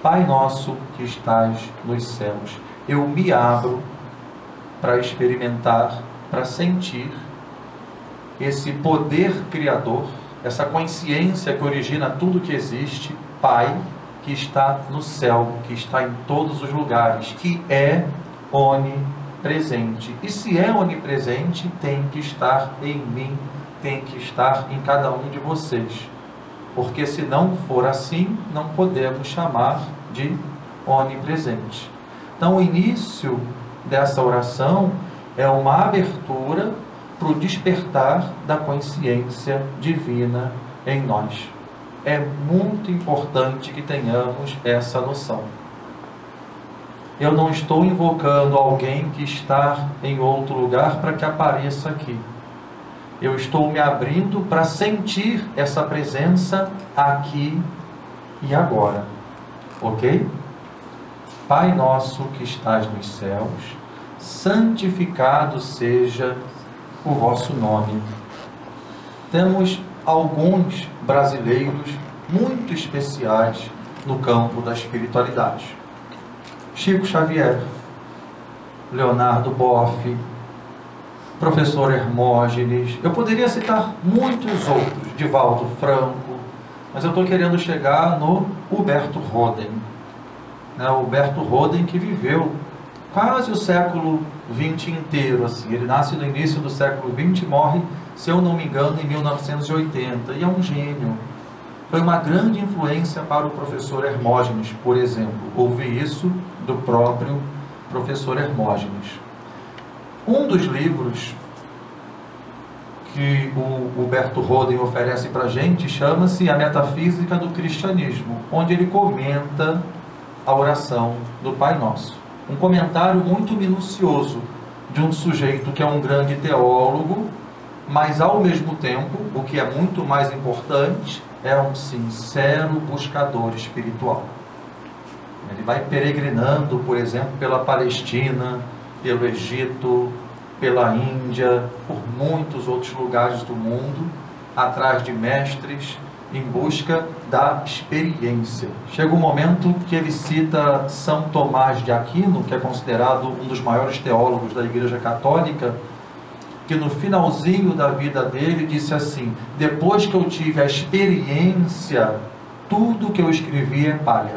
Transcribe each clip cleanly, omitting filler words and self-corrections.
Pai nosso que estás nos céus. Eu me abro para experimentar, para sentir esse poder criador, essa consciência que origina tudo que existe, Pai que está no céu, que está em todos os lugares, que é onipresente. E se é onipresente, tem que estar em mim, tem que estar em cada um de vocês. Porque se não for assim, não podemos chamar de onipresente. Então o início dessa oração é uma abertura para o despertar da consciência divina em nós. É muito importante que tenhamos essa noção. Eu não estou invocando alguém que está em outro lugar para que apareça aqui. Eu estou me abrindo para sentir essa presença aqui e agora. Ok? Pai nosso que estás nos céus, santificado seja o vosso nome. Temos alguns brasileiros muito especiais no campo da espiritualidade. Chico Xavier, Leonardo Boff, professor Hermógenes, eu poderia citar muitos outros, Divaldo Franco, mas eu estou querendo chegar no Huberto Roden. O Huberto Roden que viveu quase o século XX inteiro, assim. Ele nasce no início do século XX e morre, se eu não me engano, em 1980, e é um gênio. Foi uma grande influência para o professor Hermógenes, por exemplo. Ouvi isso do próprio professor Hermógenes. Um dos livros que o Huberto Roden oferece para a gente chama-se A Metafísica do Cristianismo, onde ele comenta a oração do Pai Nosso. Um comentário muito minucioso de um sujeito que é um grande teólogo, mas ao mesmo tempo, o que é muito mais importante, é um sincero buscador espiritual. Ele vai peregrinando, por exemplo, pela Palestina, pelo Egito, pela Índia, por muitos outros lugares do mundo, atrás de mestres, em busca da experiência. Chega um momento que ele cita São Tomás de Aquino, que é considerado um dos maiores teólogos da Igreja Católica, que no finalzinho da vida dele disse assim: depois que eu tive a experiência, tudo que eu escrevi é palha.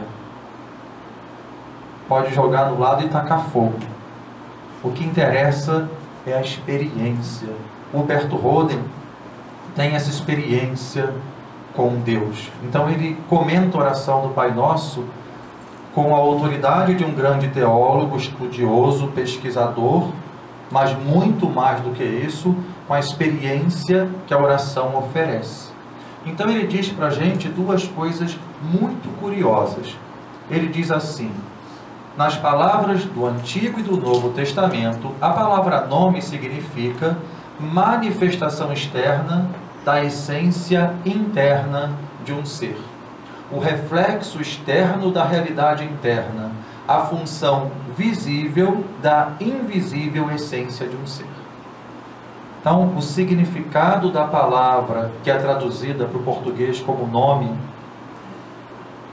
Pode jogar no lado e tacar fogo. O que interessa é a experiência. O Huberto Roden tem essa experiência com Deus. Então ele comenta a oração do Pai Nosso com a autoridade de um grande teólogo, estudioso, pesquisador, mas muito mais do que isso, com a experiência que a oração oferece. Então ele diz para a gente duas coisas muito curiosas. Ele diz assim: nas palavras do Antigo e do Novo Testamento, a palavra nome significa manifestação externa da essência interna de um ser. O reflexo externo da realidade interna, a função visível da invisível essência de um ser. Então, o significado da palavra, que é traduzida para o português como nome,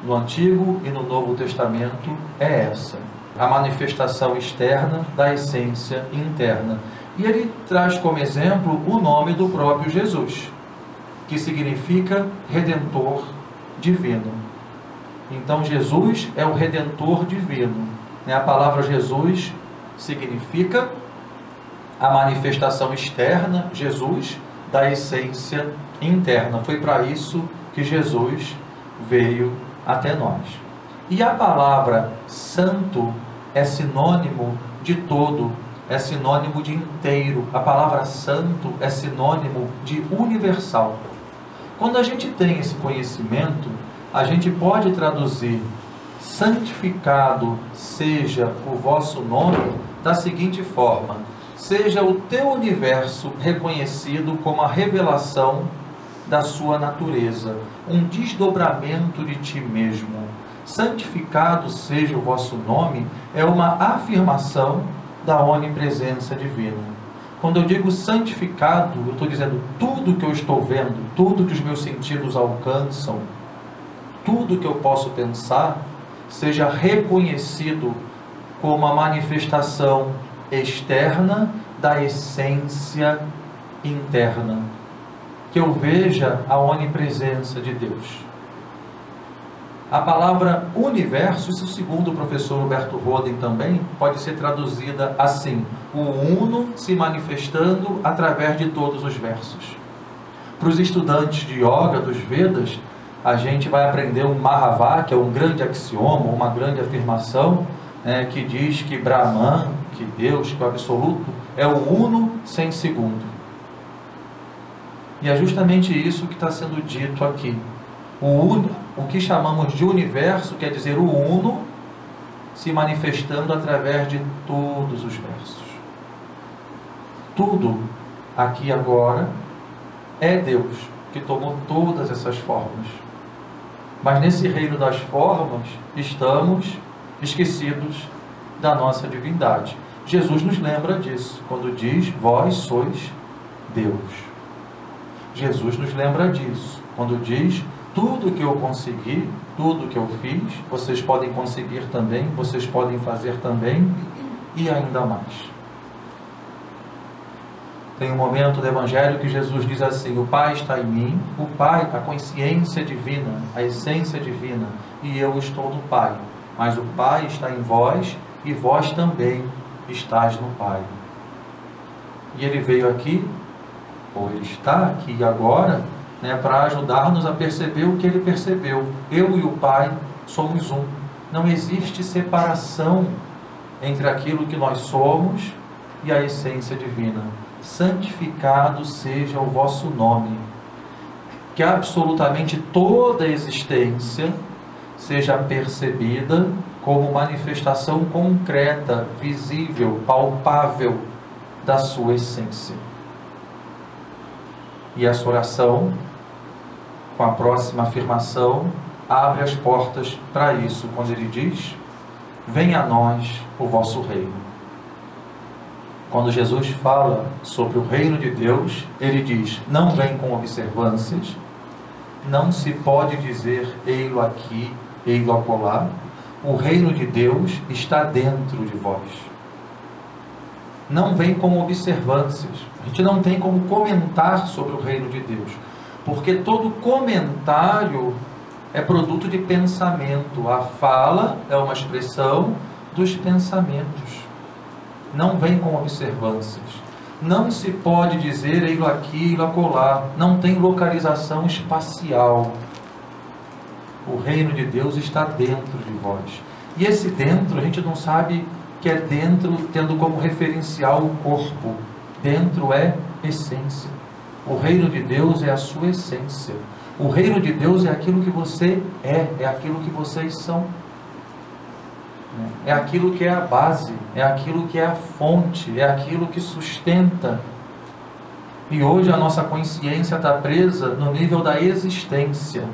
no Antigo e no Novo Testamento, é essa: a manifestação externa da essência interna. E ele traz como exemplo o nome do próprio Jesus, que significa Redentor Divino. Então Jesus é o Redentor Divino. A palavra Jesus significa a manifestação externa, Jesus, da essência interna. Foi para isso que Jesus veio até nós. E a palavra santo é sinônimo de todo, é sinônimo de inteiro. A palavra santo é sinônimo de universal. Quando a gente tem esse conhecimento, a gente pode traduzir santificado seja o vosso nome da seguinte forma: seja o teu universo reconhecido como a revelação da sua natureza, um desdobramento de ti mesmo. Santificado seja o vosso nome é uma afirmação da onipresença divina. Quando eu digo santificado, eu estou dizendo tudo que eu estou vendo, tudo que os meus sentidos alcançam, tudo que eu posso pensar, seja reconhecido como a manifestação externa da essência interna. Que eu veja a onipresença de Deus. A palavra universo, isso segundo o professor Humberto Roden também, pode ser traduzida assim: o uno se manifestando através de todos os versos. Para os estudantes de yoga, dos Vedas, a gente vai aprender um Mahavaka, que é um grande axioma, uma grande afirmação, que diz que Brahman, que Deus, que o absoluto, é o uno sem segundo. E é justamente isso que está sendo dito aqui. O que chamamos de universo quer dizer o uno se manifestando através de todos os versos. Tudo aqui agora é Deus que tomou todas essas formas. Mas nesse reino das formas estamos esquecidos da nossa divindade. Jesus nos lembra disso quando diz: vós sois Deus. Jesus nos lembra disso quando diz: tudo que eu consegui, tudo que eu fiz, vocês podem conseguir também, vocês podem fazer também, e ainda mais. Tem um momento do Evangelho que Jesus diz assim: o Pai está em mim, o Pai, a consciência divina, a essência divina, e eu estou no Pai, mas o Pai está em vós, e vós também estáis no Pai. E Ele veio aqui, ou Ele está aqui agora, para ajudar-nos a perceber o que Ele percebeu. Eu e o Pai somos um. Não existe separação entre aquilo que nós somos e a essência divina. Santificado seja o vosso nome. Que absolutamente toda a existência seja percebida como manifestação concreta, visível, palpável da sua essência. E essa oração, com a próxima afirmação, abre as portas para isso, quando ele diz: venha a nós o vosso reino. Quando Jesus fala sobre o reino de Deus, ele diz: não vem com observâncias, não se pode dizer ei-lo aqui, ei-lo acolá. O reino de Deus está dentro de vós. Não vem com observâncias. A gente não tem como comentar sobre o reino de Deus, porque todo comentário é produto de pensamento. A fala é uma expressão dos pensamentos. Não vem com observâncias. Não se pode dizer ei-lo aqui, ei-lo acolá. Não tem localização espacial. O reino de Deus está dentro de vós. E esse dentro, a gente não sabe que é dentro, tendo como referencial o corpo. Dentro é essência. O reino de Deus é a sua essência. O reino de Deus é aquilo que você é aquilo que vocês são. É aquilo que é a base, é aquilo que é a fonte, é aquilo que sustenta. E hoje a nossa consciência está presa no nível da existência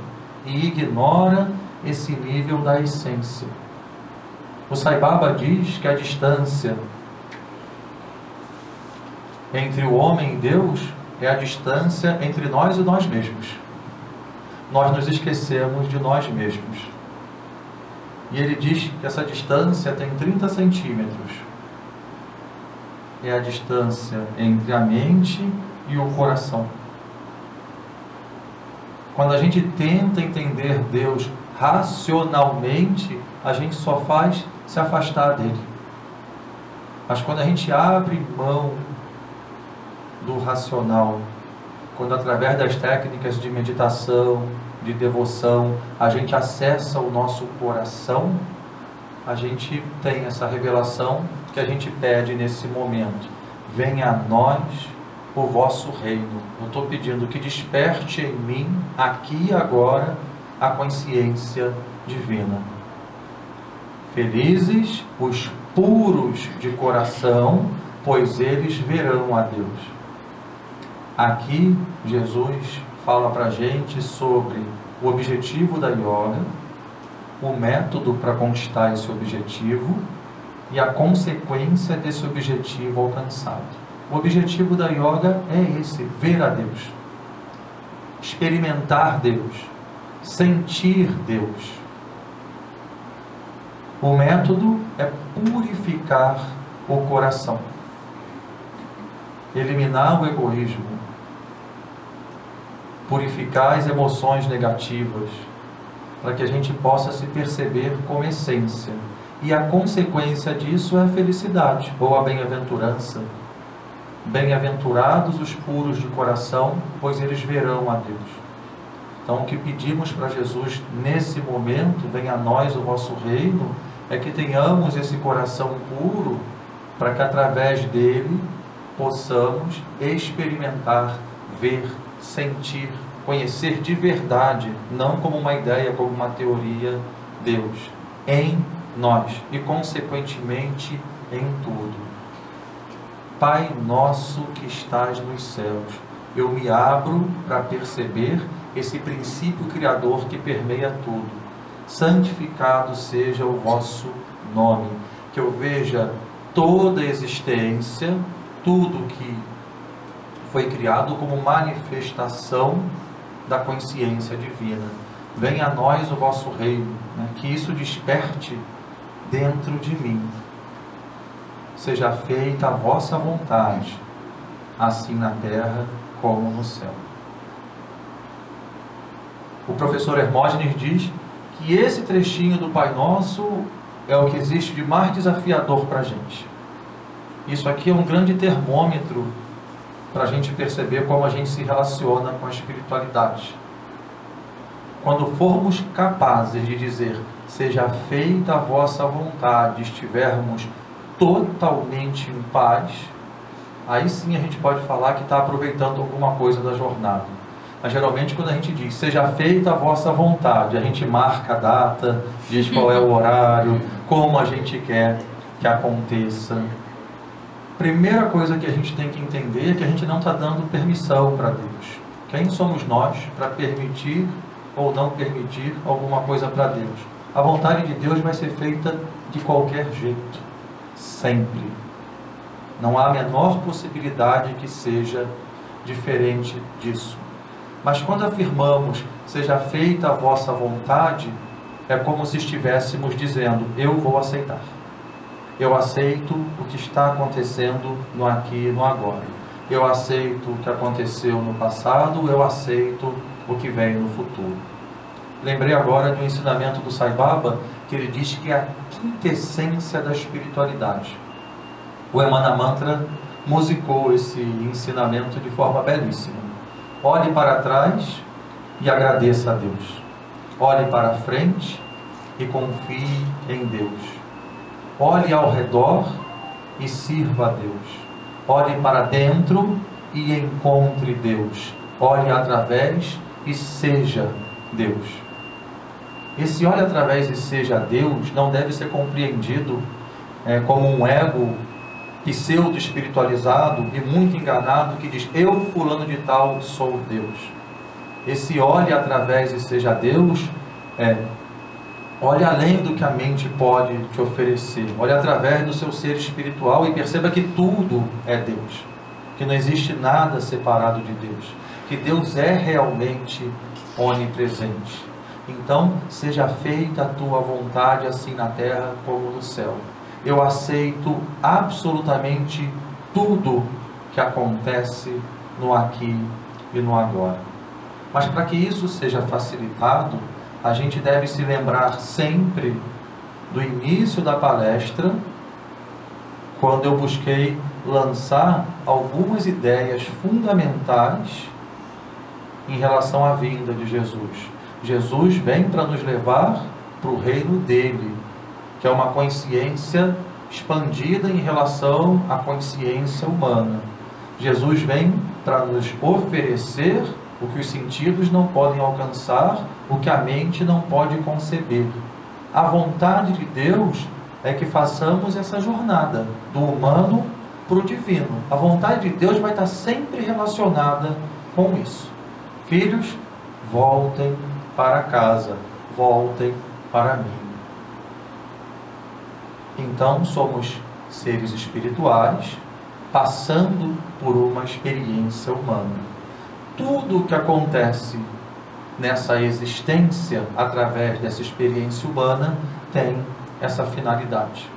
e ignora esse nível da essência. O Sai Baba diz que a distância entre o homem e Deus é a distância entre nós e nós mesmos. Nós nos esquecemos de nós mesmos. E ele diz que essa distância tem 30 centímetros. É a distância entre a mente e o coração. Quando a gente tenta entender Deus racionalmente, a gente só faz se afastar dele. Mas quando a gente abre mão do racional, quando através das técnicas de meditação, de devoção, a gente acessa o nosso coração, a gente tem essa revelação que a gente pede nesse momento: venha a nós o vosso reino. Eu estou pedindo que desperte em mim, aqui e agora, a consciência divina. Felizes os puros de coração, pois eles verão a Deus. Aqui, Jesus fala para a gente sobre o objetivo da yoga, o método para conquistar esse objetivo e a consequência desse objetivo alcançado. O objetivo da yoga é esse: ver a Deus, experimentar Deus, sentir Deus. O método é purificar o coração, eliminar o egoísmo, purificar as emoções negativas, para que a gente possa se perceber como essência. E a consequência disso é a felicidade, ou a bem-aventurança. Bem-aventurados os puros de coração, pois eles verão a Deus. Então, o que pedimos para Jesus nesse momento, venha a nós o vosso reino, é que tenhamos esse coração puro, para que através dele possamos experimentar, ver, sentir, conhecer de verdade, não como uma ideia, como uma teoria, Deus, em nós e consequentemente em tudo. Pai nosso que estás nos céus, eu me abro para perceber esse princípio criador que permeia tudo. Santificado seja o vosso nome, que eu veja toda a existência, tudo que foi criado como manifestação da consciência divina. Venha a nós o vosso reino, né? Que isso desperte dentro de mim. Seja feita a vossa vontade, assim na terra como no céu. O professor Hermógenes diz que esse trechinho do Pai Nosso é o que existe de mais desafiador para a gente. Isso aqui é um grande termômetro para a gente perceber como a gente se relaciona com a espiritualidade. Quando formos capazes de dizer, seja feita a vossa vontade, estivermos totalmente em paz, aí sim a gente pode falar que está aproveitando alguma coisa da jornada. Mas geralmente quando a gente diz, seja feita a vossa vontade, a gente marca a data, diz qual é o horário, como a gente quer que aconteça. Primeira coisa que a gente tem que entender é que a gente não está dando permissão para Deus. Quem somos nós para permitir ou não permitir alguma coisa para Deus? A vontade de Deus vai ser feita de qualquer jeito, sempre. Não há a menor possibilidade que seja diferente disso. Mas quando afirmamos, seja feita a vossa vontade, é como se estivéssemos dizendo, eu vou aceitar. Eu aceito o que está acontecendo no aqui e no agora. Eu aceito o que aconteceu no passado, eu aceito o que vem no futuro. Lembrei agora do ensinamento do Sai Baba, que ele diz que é a quintessência da espiritualidade. O Emana Mantra musicou esse ensinamento de forma belíssima. Olhe para trás e agradeça a Deus. Olhe para frente e confie em Deus. Olhe ao redor e sirva a Deus. Olhe para dentro e encontre Deus. Olhe através e seja Deus. Esse olhe através e seja Deus não deve ser compreendido como um ego pseudo-espiritualizado e muito enganado que diz, eu fulano de tal sou Deus. Esse olhe através e seja Deus olhe além do que a mente pode te oferecer. Olhe através do seu ser espiritual e perceba que tudo é Deus. Que não existe nada separado de Deus. Que Deus é realmente onipresente. Então, seja feita a tua vontade, assim na terra como no céu. Eu aceito absolutamente tudo que acontece no aqui e no agora. Mas para que isso seja facilitado, a gente deve se lembrar sempre do início da palestra, quando eu busquei lançar algumas ideias fundamentais em relação à vinda de Jesus. Jesus vem para nos levar para o reino dele, que é uma consciência expandida em relação à consciência humana. Jesus vem para nos oferecer o que os sentidos não podem alcançar, o que a mente não pode conceber. A vontade de Deus é que façamos essa jornada do humano para o divino. A vontade de Deus vai estar sempre relacionada com isso. Filhos, voltem para casa, voltem para mim. Então somos seres espirituais passando por uma experiência humana. Tudo o que acontece nessa existência através dessa experiência humana tem essa finalidade.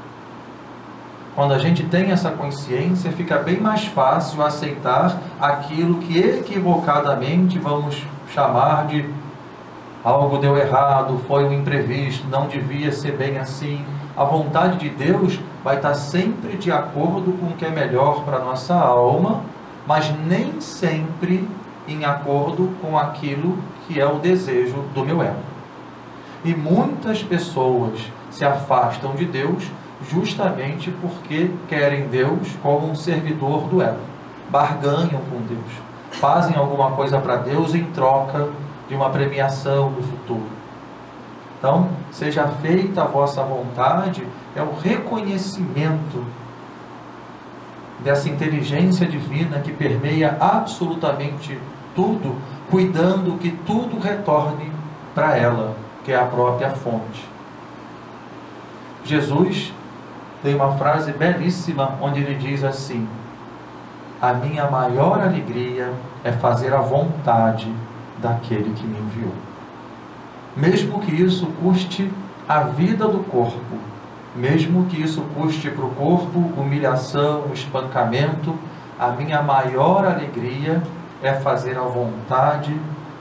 Quando a gente tem essa consciência, fica bem mais fácil aceitar aquilo que equivocadamente vamos chamar de algo deu errado, foi um imprevisto, não devia ser bem assim. A vontade de Deus vai estar sempre de acordo com o que é melhor para a nossa alma, mas nem sempre em acordo com aquilo que é o desejo do meu ego. E muitas pessoas se afastam de Deus justamente porque querem Deus como um servidor do ego. Barganham com Deus. Fazem alguma coisa para Deus em troca de uma premiação no futuro. Então, seja feita a vossa vontade, é o reconhecimento dessa inteligência divina que permeia absolutamente tudo, cuidando que tudo retorne para ela, que é a própria fonte. Jesus tem uma frase belíssima onde ele diz assim: a minha maior alegria é fazer a vontade daquele que me enviou. Mesmo que isso custe a vida do corpo, mesmo que isso custe para o corpo humilhação, espancamento, a minha maior alegria é fazer a vontade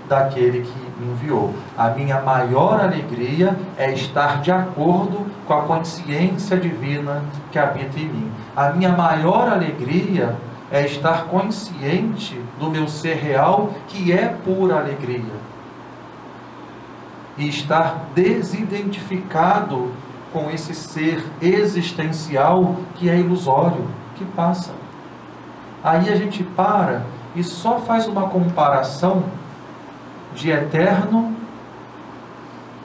daquele que me enviou. A minha maior alegria é estar de acordo com a consciência divina que habita em mim. A minha maior alegria é estar consciente do meu ser real, que é pura alegria. E estar desidentificado com esse ser existencial que é ilusório, que passa. Aí a gente para e só faz uma comparação de eterno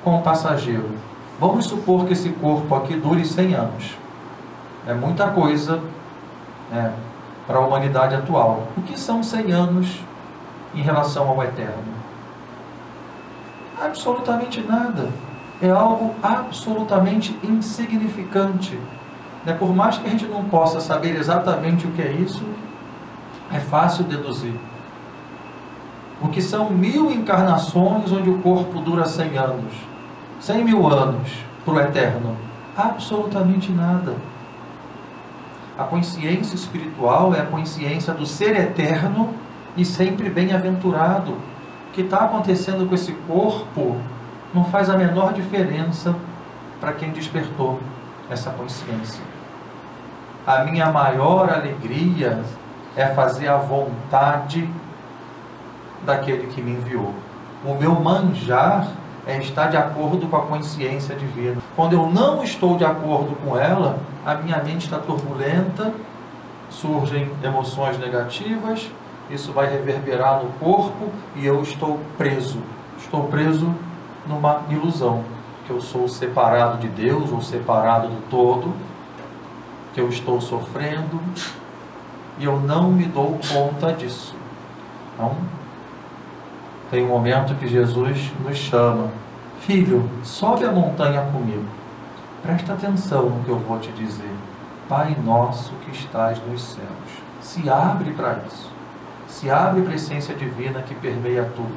com passageiro. Vamos supor que esse corpo aqui dure 100 anos. É muita coisa para a humanidade atual. O que são 100 anos em relação ao eterno? Absolutamente nada. É algo absolutamente insignificante. Por mais que a gente não possa saber exatamente o que é isso, é fácil deduzir. O que são 1000 encarnações onde o corpo dura 100 anos? 100 mil anos para o eterno? Absolutamente nada. A consciência espiritual é a consciência do ser eterno e sempre bem-aventurado. O que está acontecendo com esse corpo não faz a menor diferença para quem despertou essa consciência. A minha maior alegria é fazer a vontade daquele que me enviou. O meu manjar é estar de acordo com a consciência divina. Quando eu não estou de acordo com ela, a minha mente está turbulenta, surgem emoções negativas, isso vai reverberar no corpo e eu estou preso. Estou preso numa ilusão, que eu sou separado de Deus ou separado do todo, que eu estou sofrendo e eu não me dou conta disso. Então, tem um momento que Jesus nos chama: filho, sobe a montanha comigo. Presta atenção no que eu vou te dizer. Pai nosso que estás nos céus. Se abre para isso. Se abre para a essência divina que permeia tudo.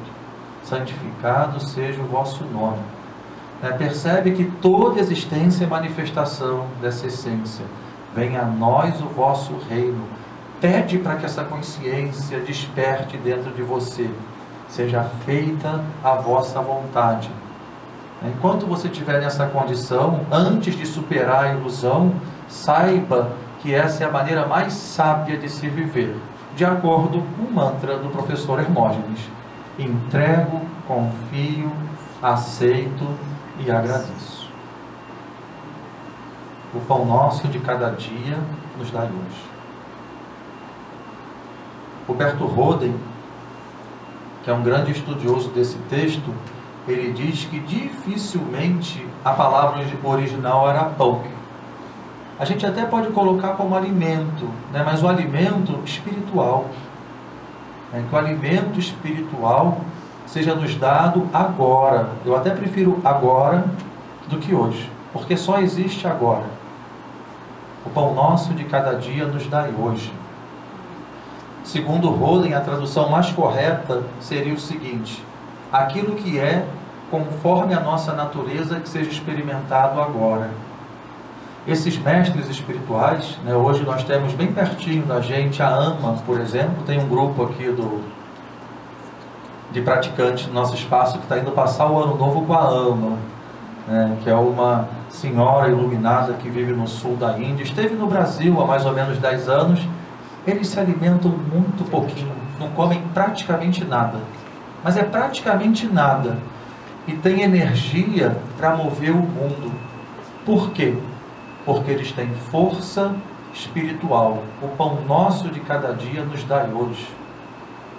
Santificado seja o vosso nome. Percebe que toda existência é manifestação dessa essência. Venha a nós o vosso reino. Pede para que essa consciência desperte dentro de você. Seja feita a vossa vontade. Enquanto você estiver nessa condição, antes de superar a ilusão, saiba que essa é a maneira mais sábia de se viver, de acordo com o mantra do professor Hermógenes: entrego, confio, aceito e agradeço. O pão nosso de cada dia nos dai hoje. Roberto Roden, que é um grande estudioso desse texto, ele diz que dificilmente a palavra original era pão. A gente até pode colocar como alimento, mas o alimento espiritual. Que o alimento espiritual seja nos dado agora. Eu até prefiro agora do que hoje, porque só existe agora. O pão nosso de cada dia nos dai hoje. Segundo Roden, a tradução mais correta seria o seguinte: aquilo que é conforme a nossa natureza que seja experimentado agora. Esses mestres espirituais, né, hoje nós temos bem pertinho da gente a AMA, por exemplo, tem um grupo aqui de praticantes no nosso espaço que está indo passar o ano novo com a AMA, né, que é uma senhora iluminada que vive no sul da Índia, esteve no Brasil há mais ou menos 10 anos. Eles se alimentam muito pouquinho, não comem praticamente nada, mas é praticamente nada, e tem energia para mover o mundo. Por quê? Porque eles têm força espiritual. O pão nosso de cada dia nos dai hoje,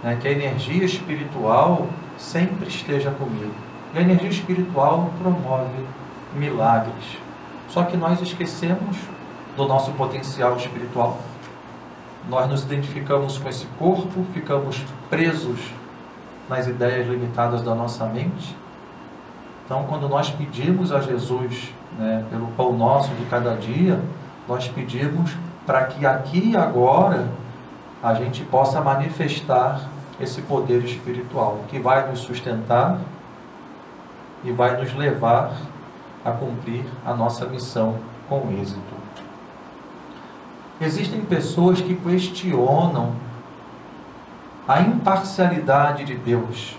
né? Que a energia espiritual sempre esteja comigo. E a energia espiritual promove milagres. Só que nós esquecemos do nosso potencial espiritual. Nós nos identificamos com esse corpo, ficamos presos nas ideias limitadas da nossa mente. Então, quando nós pedimos a Jesus, né, pelo pão nosso de cada dia, nós pedimos para que aqui e agora a gente possa manifestar esse poder espiritual, que vai nos sustentar e vai nos levar a cumprir a nossa missão com êxito. Existem pessoas que questionam a imparcialidade de Deus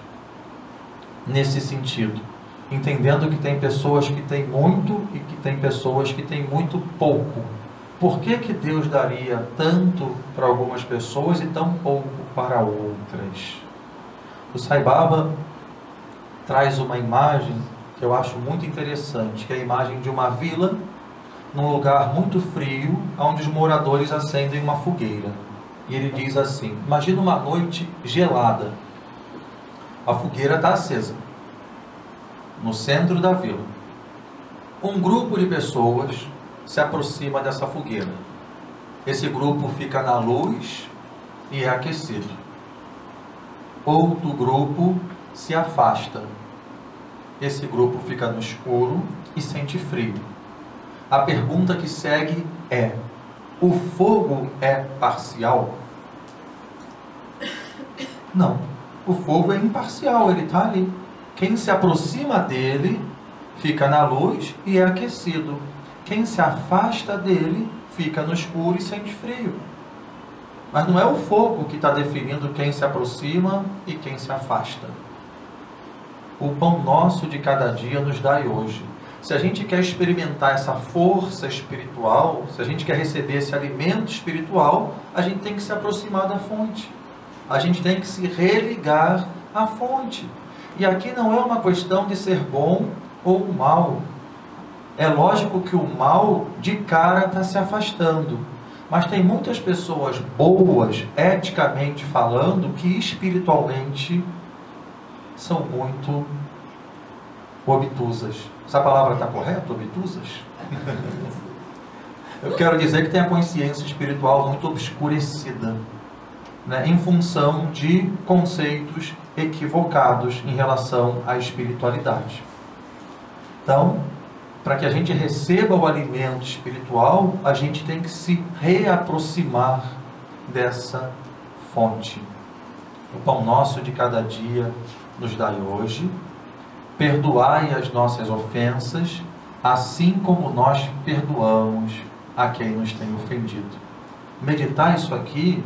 nesse sentido, entendendo que tem pessoas que têm muito e que tem pessoas que têm muito pouco. Por que que Deus daria tanto para algumas pessoas e tão pouco para outras? O Sai Baba traz uma imagem que eu acho muito interessante, que é a imagem de uma vila num lugar muito frio, onde os moradores acendem uma fogueira. E ele diz assim: imagina uma noite gelada, a fogueira está acesa no centro da vila. Um grupo de pessoas se aproxima dessa fogueira. Esse grupo fica na luz e é aquecido. Outro grupo se afasta. Esse grupo fica no escuro e sente frio. A pergunta que segue é: o fogo é parcial? Não. O fogo é imparcial, ele está ali. Quem se aproxima dele fica na luz e é aquecido. Quem se afasta dele fica no escuro e sente frio. Mas não é o fogo que está definindo quem se aproxima e quem se afasta. O pão nosso de cada dia nos dai hoje. Se a gente quer experimentar essa força espiritual, se a gente quer receber esse alimento espiritual, a gente tem que se aproximar da fonte. A gente tem que se religar à fonte. E aqui não é uma questão de ser bom ou mal. É lógico que o mal de cara está se afastando. Mas tem muitas pessoas boas, eticamente falando, que espiritualmente são muito obtusas. Essa palavra está correta? Obtusas? Eu quero dizer que tem a consciência espiritual muito obscurecida, né, em função de conceitos equivocados em relação à espiritualidade. Então, para que a gente receba o alimento espiritual, a gente tem que se reaproximar dessa fonte. O pão nosso de cada dia nos dai hoje. Perdoai as nossas ofensas, assim como nós perdoamos a quem nos tem ofendido. Meditar isso aqui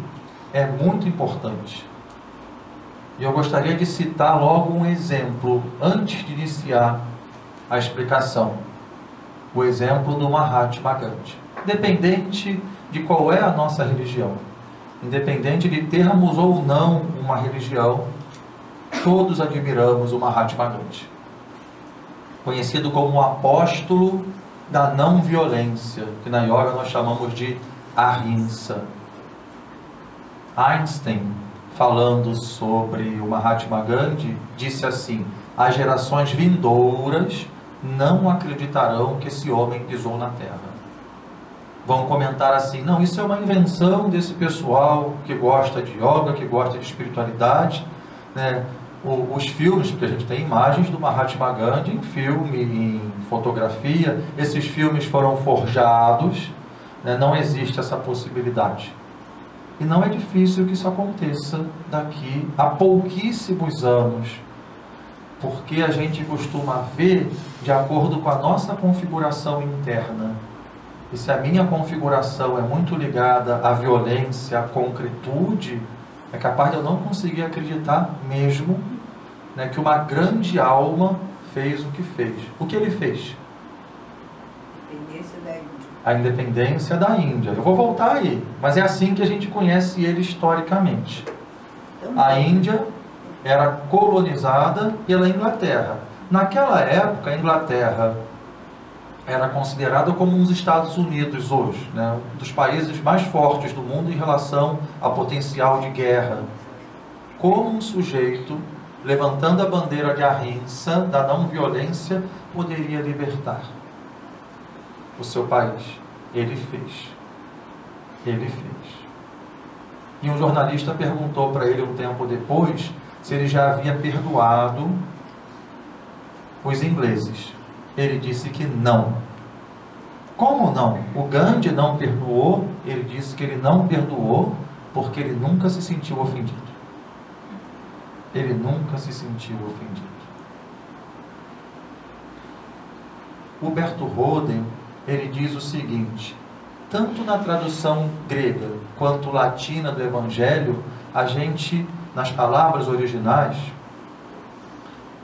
é muito importante. E eu gostaria de citar logo um exemplo, antes de iniciar a explicação. O exemplo do Mahatma Gandhi. Independente de qual é a nossa religião, independente de termos ou não uma religião, todos admiramos o Mahatma Gandhi, conhecido como o apóstolo da não violência, que na yoga nós chamamos de Ahimsa. Einstein, falando sobre o Mahatma Gandhi, disse assim: as gerações vindouras não acreditarão que esse homem pisou na terra. Vão comentar assim: não, isso é uma invenção desse pessoal que gosta de yoga, que gosta de espiritualidade, né? Os filmes, porque a gente tem imagens do Mahatma Gandhi em filme, em fotografia, esses filmes foram forjados, né? Não existe essa possibilidade. E não é difícil que isso aconteça daqui a pouquíssimos anos, porque a gente costuma ver de acordo com a nossa configuração interna. E se a minha configuração é muito ligada à violência, à concretude, é capaz de eu não conseguir acreditar mesmo, né, que uma grande alma fez o que fez. O que ele fez? Independência da Índia. A independência da Índia. Eu vou voltar aí, mas é assim que a gente conhece ele historicamente. A Índia era colonizada pela Inglaterra. Naquela época, a Inglaterra era considerada como uns Estados Unidos hoje, né? Um dos países mais fortes do mundo em relação ao potencial de guerra. Como um sujeito, levantando a bandeira de ahimsa, da não violência, poderia libertar o seu país? Ele fez. Ele fez. E um jornalista perguntou para ele um tempo depois se ele já havia perdoado os ingleses. Ele disse que não. Como não? O Gandhi não perdoou. Ele disse que ele não perdoou porque ele nunca se sentiu ofendido. Ele nunca se sentiu ofendido. Humberto Roden, ele diz o seguinte: tanto na tradução grega quanto latina do Evangelho, a gente, nas palavras originais,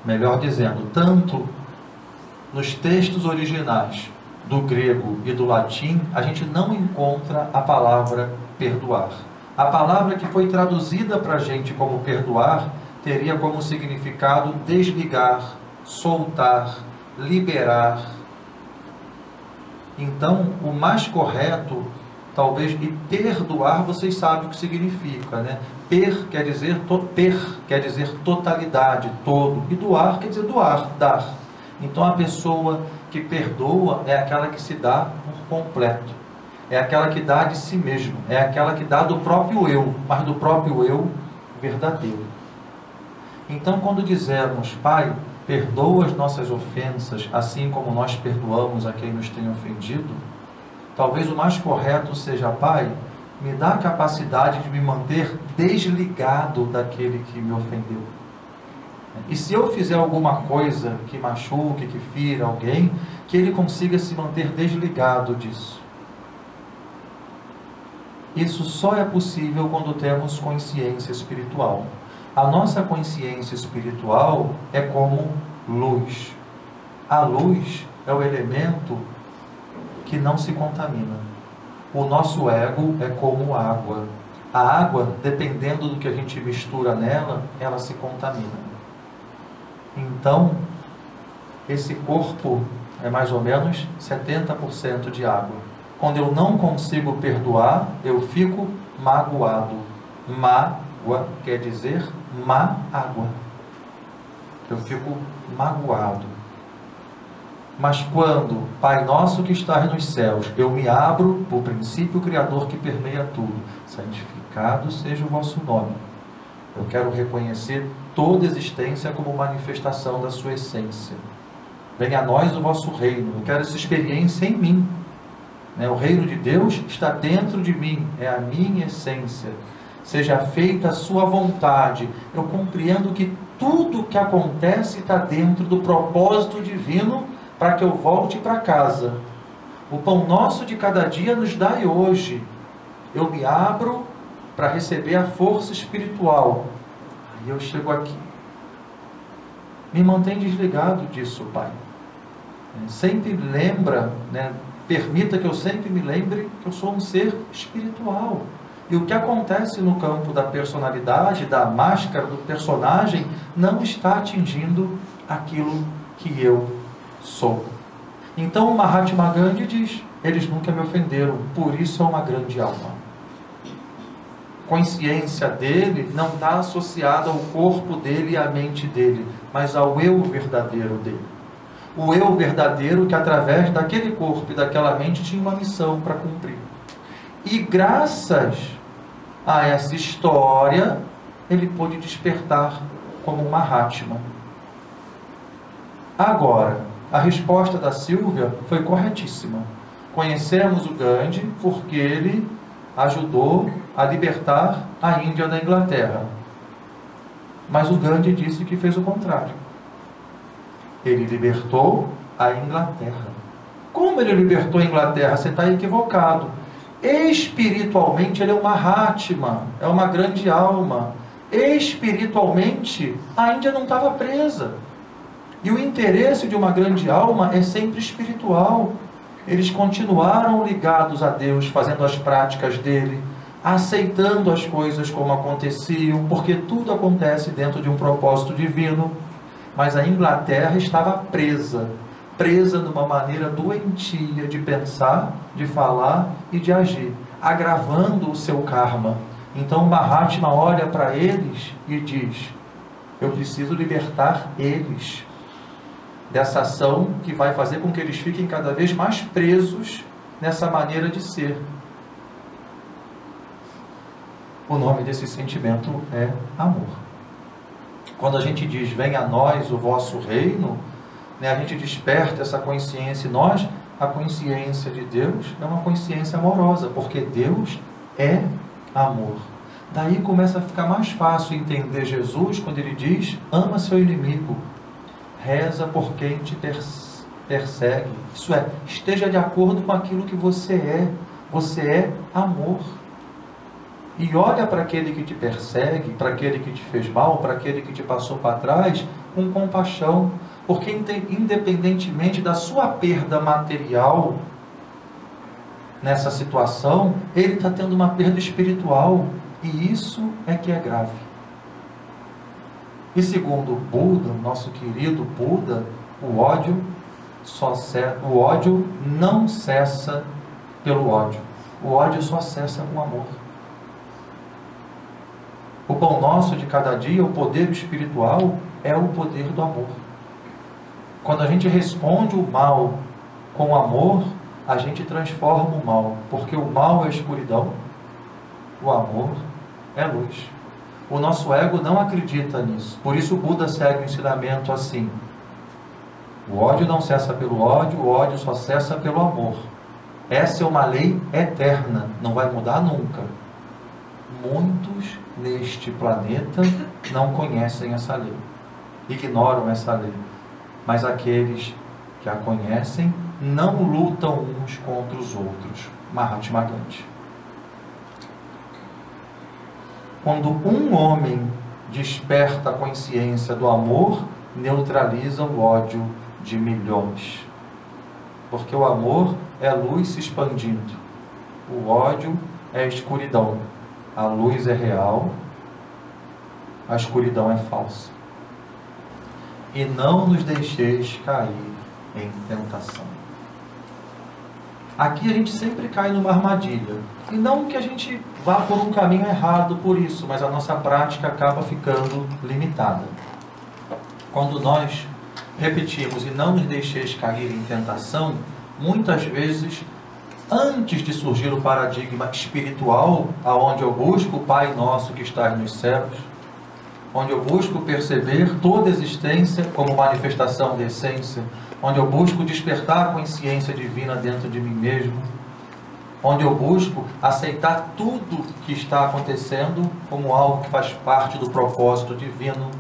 melhor dizendo, tanto nos textos originais do grego e do latim, a gente não encontra a palavra perdoar. A palavra que foi traduzida para a gente como perdoar teria como significado desligar, soltar, liberar. Então, o mais correto, talvez, e perdoar, vocês sabem o que significa, né? Quer dizer totalidade, todo, e doar quer dizer doar, dar. Então, a pessoa que perdoa é aquela que se dá por completo, é aquela que dá de si mesmo, é aquela que dá do próprio eu, mas do próprio eu verdadeiro. Então, quando dizermos, Pai, perdoa as nossas ofensas, assim como nós perdoamos a quem nos tem ofendido, talvez o mais correto seja, Pai, me dá a capacidade de me manter desligado daquele que me ofendeu. E se eu fizer alguma coisa que machuque, que fira alguém, que ele consiga se manter desligado disso. Isso só é possível quando temos consciência espiritual. A nossa consciência espiritual é como luz. A luz é o elemento que não se contamina. O nosso ego é como água. A água, dependendo do que a gente mistura nela, ela se contamina. Então, esse corpo é mais ou menos 70% de água. Quando eu não consigo perdoar, eu fico magoado. Mágoa quer dizer má água. Eu fico magoado. Mas quando, Pai nosso que estás nos céus, eu me abro para o princípio criador que permeia tudo, santificado seja o vosso nome. Eu quero reconhecer toda existência como manifestação da sua essência. Venha a nós o vosso reino. Eu quero essa experiência em mim. O reino de Deus está dentro de mim. É a minha essência. Seja feita a sua vontade. Eu compreendo que tudo que acontece está dentro do propósito divino para que eu volte para casa. O pão nosso de cada dia nos dai hoje. Eu me abro para receber a força espiritual. Aí eu chego aqui. Me mantém desligado disso, Pai. Sempre lembra, permita que eu sempre me lembre que eu sou um ser espiritual. E o que acontece no campo da personalidade, da máscara, do personagem, não está atingindo aquilo que eu sou. Então o Mahatma Gandhi diz, eles nunca me ofenderam, por isso é uma grande alma. A consciência dele não está associada ao corpo dele e à mente dele, mas ao eu verdadeiro dele. O eu verdadeiro que através daquele corpo e daquela mente tinha uma missão para cumprir. E graças a essa história, ele pôde despertar como um Mahatma. Agora, a resposta da Silvia foi corretíssima. Conhecemos o Gandhi porque ele ajudou a libertar a Índia da Inglaterra. Mas o Gandhi disse que fez o contrário. Ele libertou a Inglaterra. Como ele libertou a Inglaterra? Você está equivocado. Espiritualmente ele é uma Mahatma, é uma grande alma. Espiritualmente a Índia não estava presa. E o interesse de uma grande alma é sempre espiritual. Eles continuaram ligados a Deus, fazendo as práticas dele, aceitando as coisas como aconteciam, porque tudo acontece dentro de um propósito divino. Mas a Inglaterra estava presa numa maneira doentia de pensar, de falar e de agir, agravando o seu karma. Então Mahatma olha para eles e diz: eu preciso libertar eles dessa ação que vai fazer com que eles fiquem cada vez mais presos nessa maneira de ser. O nome desse sentimento é amor. Quando a gente diz, venha a nós o vosso reino, a gente desperta essa consciência em nós. A consciência de Deus é uma consciência amorosa, porque Deus é amor. Daí começa a ficar mais fácil entender Jesus quando ele diz, ama seu inimigo, reza por quem te persegue. Isso é, esteja de acordo com aquilo que você é. Você é amor. E olha para aquele que te persegue, para aquele que te fez mal, para aquele que te passou para trás, com compaixão. Porque independentemente da sua perda material nessa situação, ele está tendo uma perda espiritual. E isso é que é grave. E segundo Buda, nosso querido Buda, o ódio não cessa pelo ódio. O ódio só cessa com amor. O pão nosso de cada dia, o poder espiritual, é o poder do amor. Quando a gente responde o mal com amor, a gente transforma o mal, porque o mal é escuridão, o amor é luz. O nosso ego não acredita nisso. Por isso o Buda segue o ensinamento assim: o ódio não cessa pelo ódio, o ódio só cessa pelo amor. Essa é uma lei eterna, não vai mudar nunca. Muitos neste planeta não conhecem essa lei, ignoram essa lei, mas aqueles que a conhecem não lutam uns contra os outros. Mahatma Gandhi. Quando um homem desperta a consciência do amor, neutraliza o ódio de milhões. Porque o amor é luz se expandindo, o ódio é escuridão. A luz é real, a escuridão é falsa. E não nos deixeis cair em tentação. Aqui a gente sempre cai numa armadilha. E não que a gente vá por um caminho errado por isso, mas a nossa prática acaba ficando limitada. Quando nós repetimos, e não nos deixeis cair em tentação, muitas vezes, antes de surgir o paradigma espiritual, aonde eu busco o Pai Nosso que está nos céus, onde eu busco perceber toda a existência como manifestação da essência, onde eu busco despertar a consciência divina dentro de mim mesmo, onde eu busco aceitar tudo que está acontecendo como algo que faz parte do propósito divino,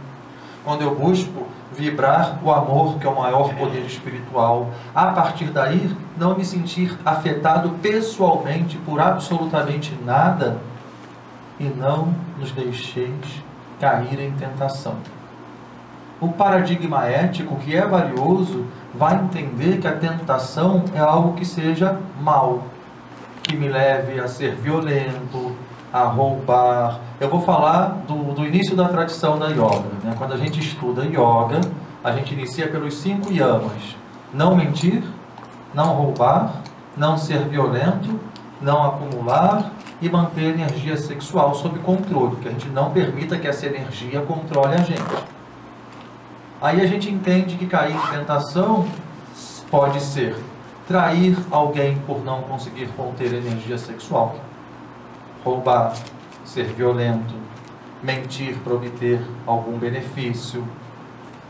onde eu busco vibrar o amor, que é o maior poder espiritual. A partir daí, não me sentir afetado pessoalmente por absolutamente nada, e não nos deixeis cair em tentação. O paradigma ético, que é valioso, vai entender que a tentação é algo que seja mal, que me leve a ser violento, a roubar. Eu vou falar do início da tradição da yoga, né? Quando a gente estuda yoga, a gente inicia pelos 5 yamas: não mentir, não roubar, não ser violento, não acumular e manter a energia sexual sob controle, que a gente não permita que essa energia controle a gente. Aí a gente entende que cair em tentação pode ser trair alguém por não conseguir conter a energia sexual, roubar, ser violento, mentir para obter algum benefício,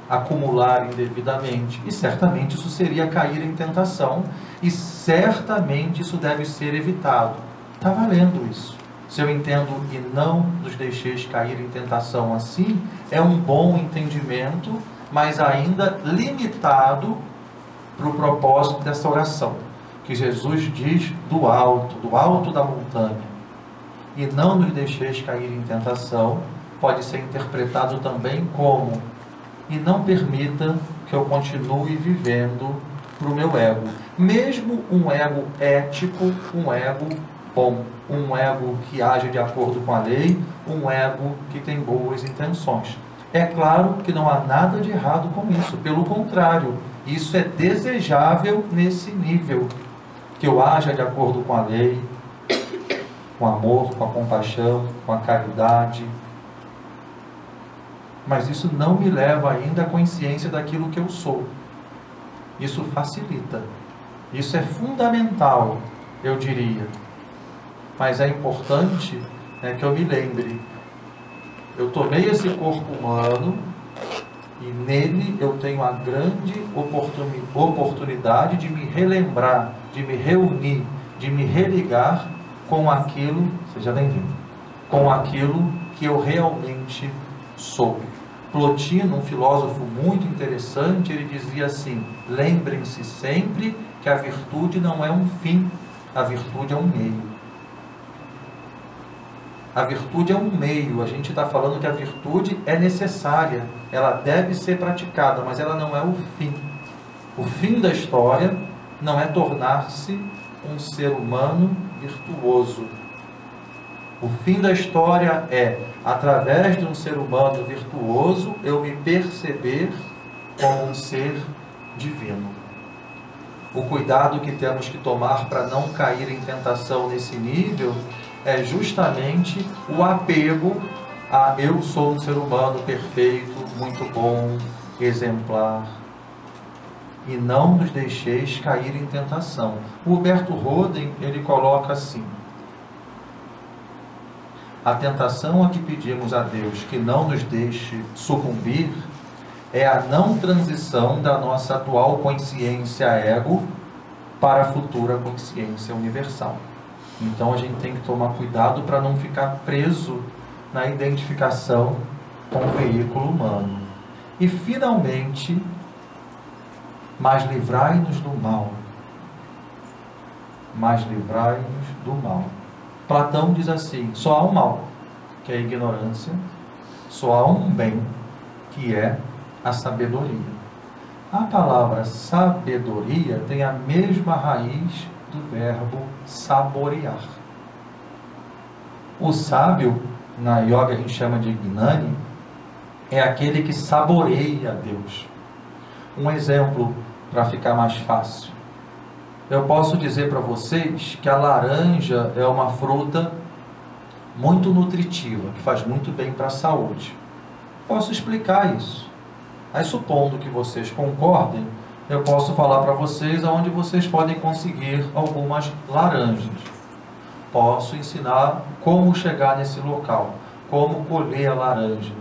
acumular indevidamente. E certamente isso seria cair em tentação, e certamente isso deve ser evitado. Está valendo isso. Se eu entendo e não nos deixeis cair em tentação assim, é um bom entendimento, mas ainda limitado para o propósito dessa oração, que Jesus diz do alto da montanha. E não nos deixeis cair em tentação, pode ser interpretado também como: e não permita que eu continue vivendo para o meu ego. Mesmo um ego ético, um ego bom, um ego que age de acordo com a lei, um ego que tem boas intenções. É claro que não há nada de errado com isso, pelo contrário, isso é desejável nesse nível, que eu haja de acordo com a lei, com amor, com a compaixão, com a caridade. Mas isso não me leva ainda à consciência daquilo que eu sou. Isso facilita. Isso é fundamental, eu diria. Mas é importante, né, que eu me lembre. Eu tomei esse corpo humano e nele eu tenho a grande oportunidade de me relembrar, de me reunir, de me religar com aquilo, seja bem-vindo, com aquilo que eu realmente sou. Plotino, um filósofo muito interessante, ele dizia assim: lembrem-se sempre que a virtude não é um fim, a virtude é um meio. A virtude é um meio. A gente está falando que a virtude é necessária, ela deve ser praticada, mas ela não é o fim. O fim da história não é tornar-se um ser humano virtuoso. O fim da história é, através de um ser humano virtuoso, eu me perceber como um ser divino. O cuidado que temos que tomar para não cair em tentação nesse nível é justamente o apego a eu sou um ser humano perfeito, muito bom, exemplar. E não nos deixeis cair em tentação. O Huberto Roden, ele coloca assim: a tentação a que pedimos a Deus que não nos deixe sucumbir é a não transição da nossa atual consciência ego para a futura consciência universal. Então a gente tem que tomar cuidado para não ficar preso na identificação com o veículo humano. E finalmente, mas livrai-nos do mal. Mas livrai-nos do mal. Platão diz assim: só há um mal, que é a ignorância, só há um bem, que é a sabedoria. A palavra sabedoria tem a mesma raiz do verbo saborear. O sábio, na yoga a gente chama de gnani, é aquele que saboreia Deus. Um exemplo para ficar mais fácil. Eu posso dizer para vocês que a laranja é uma fruta muito nutritiva, que faz muito bem para a saúde. Posso explicar isso. Aí, supondo que vocês concordem, eu posso falar para vocês aonde vocês podem conseguir algumas laranjas. Posso ensinar como chegar nesse local, como colher a laranja.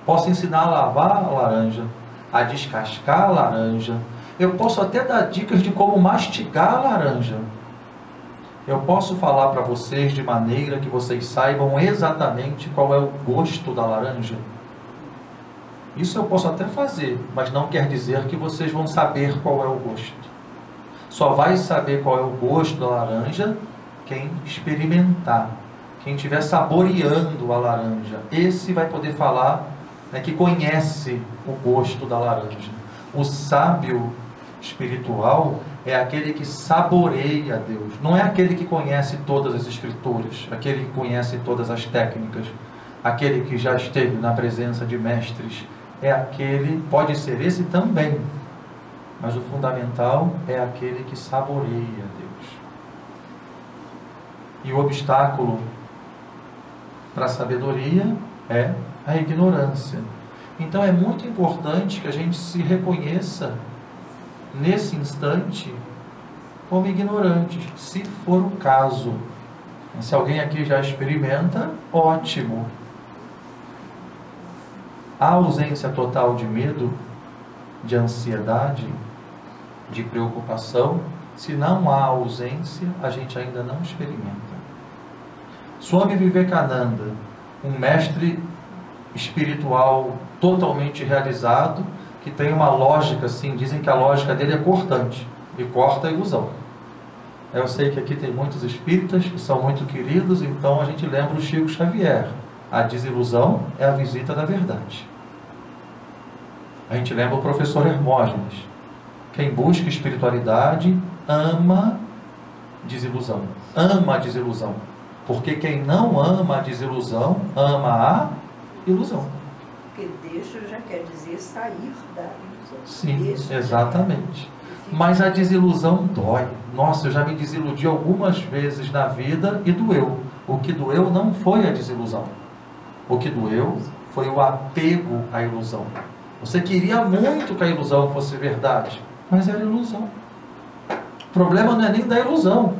Posso ensinar a lavar a laranja, a descascar a laranja. Eu posso até dar dicas de como mastigar a laranja. Eu posso falar para vocês de maneira que vocês saibam exatamente qual é o gosto da laranja. Isso eu posso até fazer, mas não quer dizer que vocês vão saber qual é o gosto. Só vai saber qual é o gosto da laranja quem experimentar, quem estiver saboreando a laranja. Esse vai poder falar, né, que conhece o gosto da laranja. O sábio espiritual é aquele que saboreia a Deus. Não é aquele que conhece todas as escrituras, aquele que conhece todas as técnicas, aquele que já esteve na presença de mestres. É aquele, pode ser esse também, mas o fundamental é aquele que saboreia Deus. E o obstáculo para a sabedoria é a ignorância. Então é muito importante que a gente se reconheça nesse instante como ignorantes, se for o caso. Se alguém aqui já experimenta, ótimo. A ausência total de medo, de ansiedade, de preocupação, se não há ausência, a gente ainda não experimenta. Swami Vivekananda, um mestre espiritual totalmente realizado, que tem uma lógica, assim, dizem que a lógica dele é cortante, e corta a ilusão. Eu sei que aqui tem muitos espíritas que são muito queridos, então a gente lembra o Chico Xavier. A desilusão é a visita da verdade. A gente lembra o professor Hermógenes. Quem busca espiritualidade ama desilusão. Ama a desilusão. Porque quem não ama a desilusão, ama a ilusão. Porque deixa já quer dizer sair da ilusão. Sim, Deixa exatamente. Mas a desilusão dói. Nossa, eu já me desiludi algumas vezes na vida e doeu. O que doeu não foi a desilusão. O que doeu foi o apego à ilusão. Você queria muito que a ilusão fosse verdade, mas era ilusão. O problema não é nem da ilusão,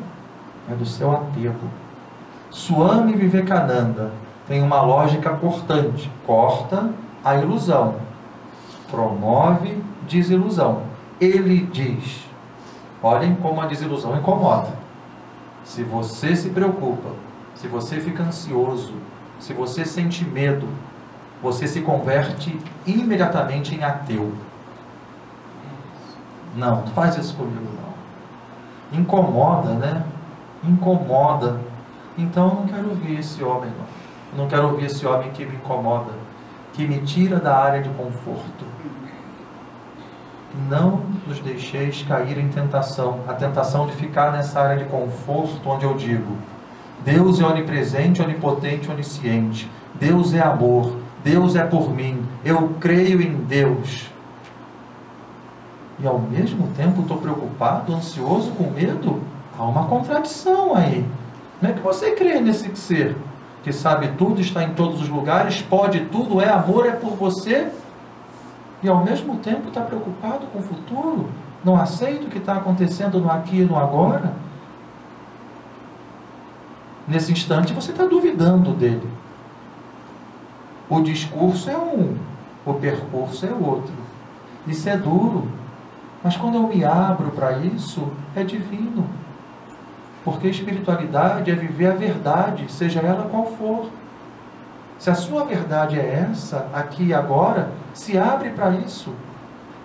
é do seu apego. Swami Vivekananda tem uma lógica cortante. Corta a ilusão, promove desilusão. Ele diz, olhem como a desilusão incomoda. Se você se preocupa, se você fica ansioso, se você sente medo, você se converte imediatamente em ateu. Não faz isso comigo não. Incomoda, né? Incomoda. Então eu não quero ouvir esse homem não. Não quero ouvir esse homem que me incomoda, que me tira da área de conforto. Não nos deixeis cair em tentação, a tentação de ficar nessa área de conforto onde eu digo, Deus é onipresente, onipotente, onisciente, Deus é amor, Deus é por mim, eu creio em Deus. E ao mesmo tempo estou preocupado, ansioso, com medo? Há uma contradição aí. Como é que você crê nesse ser que sabe tudo, está em todos os lugares, pode tudo, é amor, é por você? E ao mesmo tempo está preocupado com o futuro? Não aceita o que está acontecendo no aqui e no agora? Nesse instante você está duvidando dele. O discurso é um, o percurso é outro. Isso é duro. Mas quando eu me abro para isso, é divino. Porque espiritualidade é viver a verdade, seja ela qual for. Se a sua verdade é essa, aqui e agora, se abre para isso.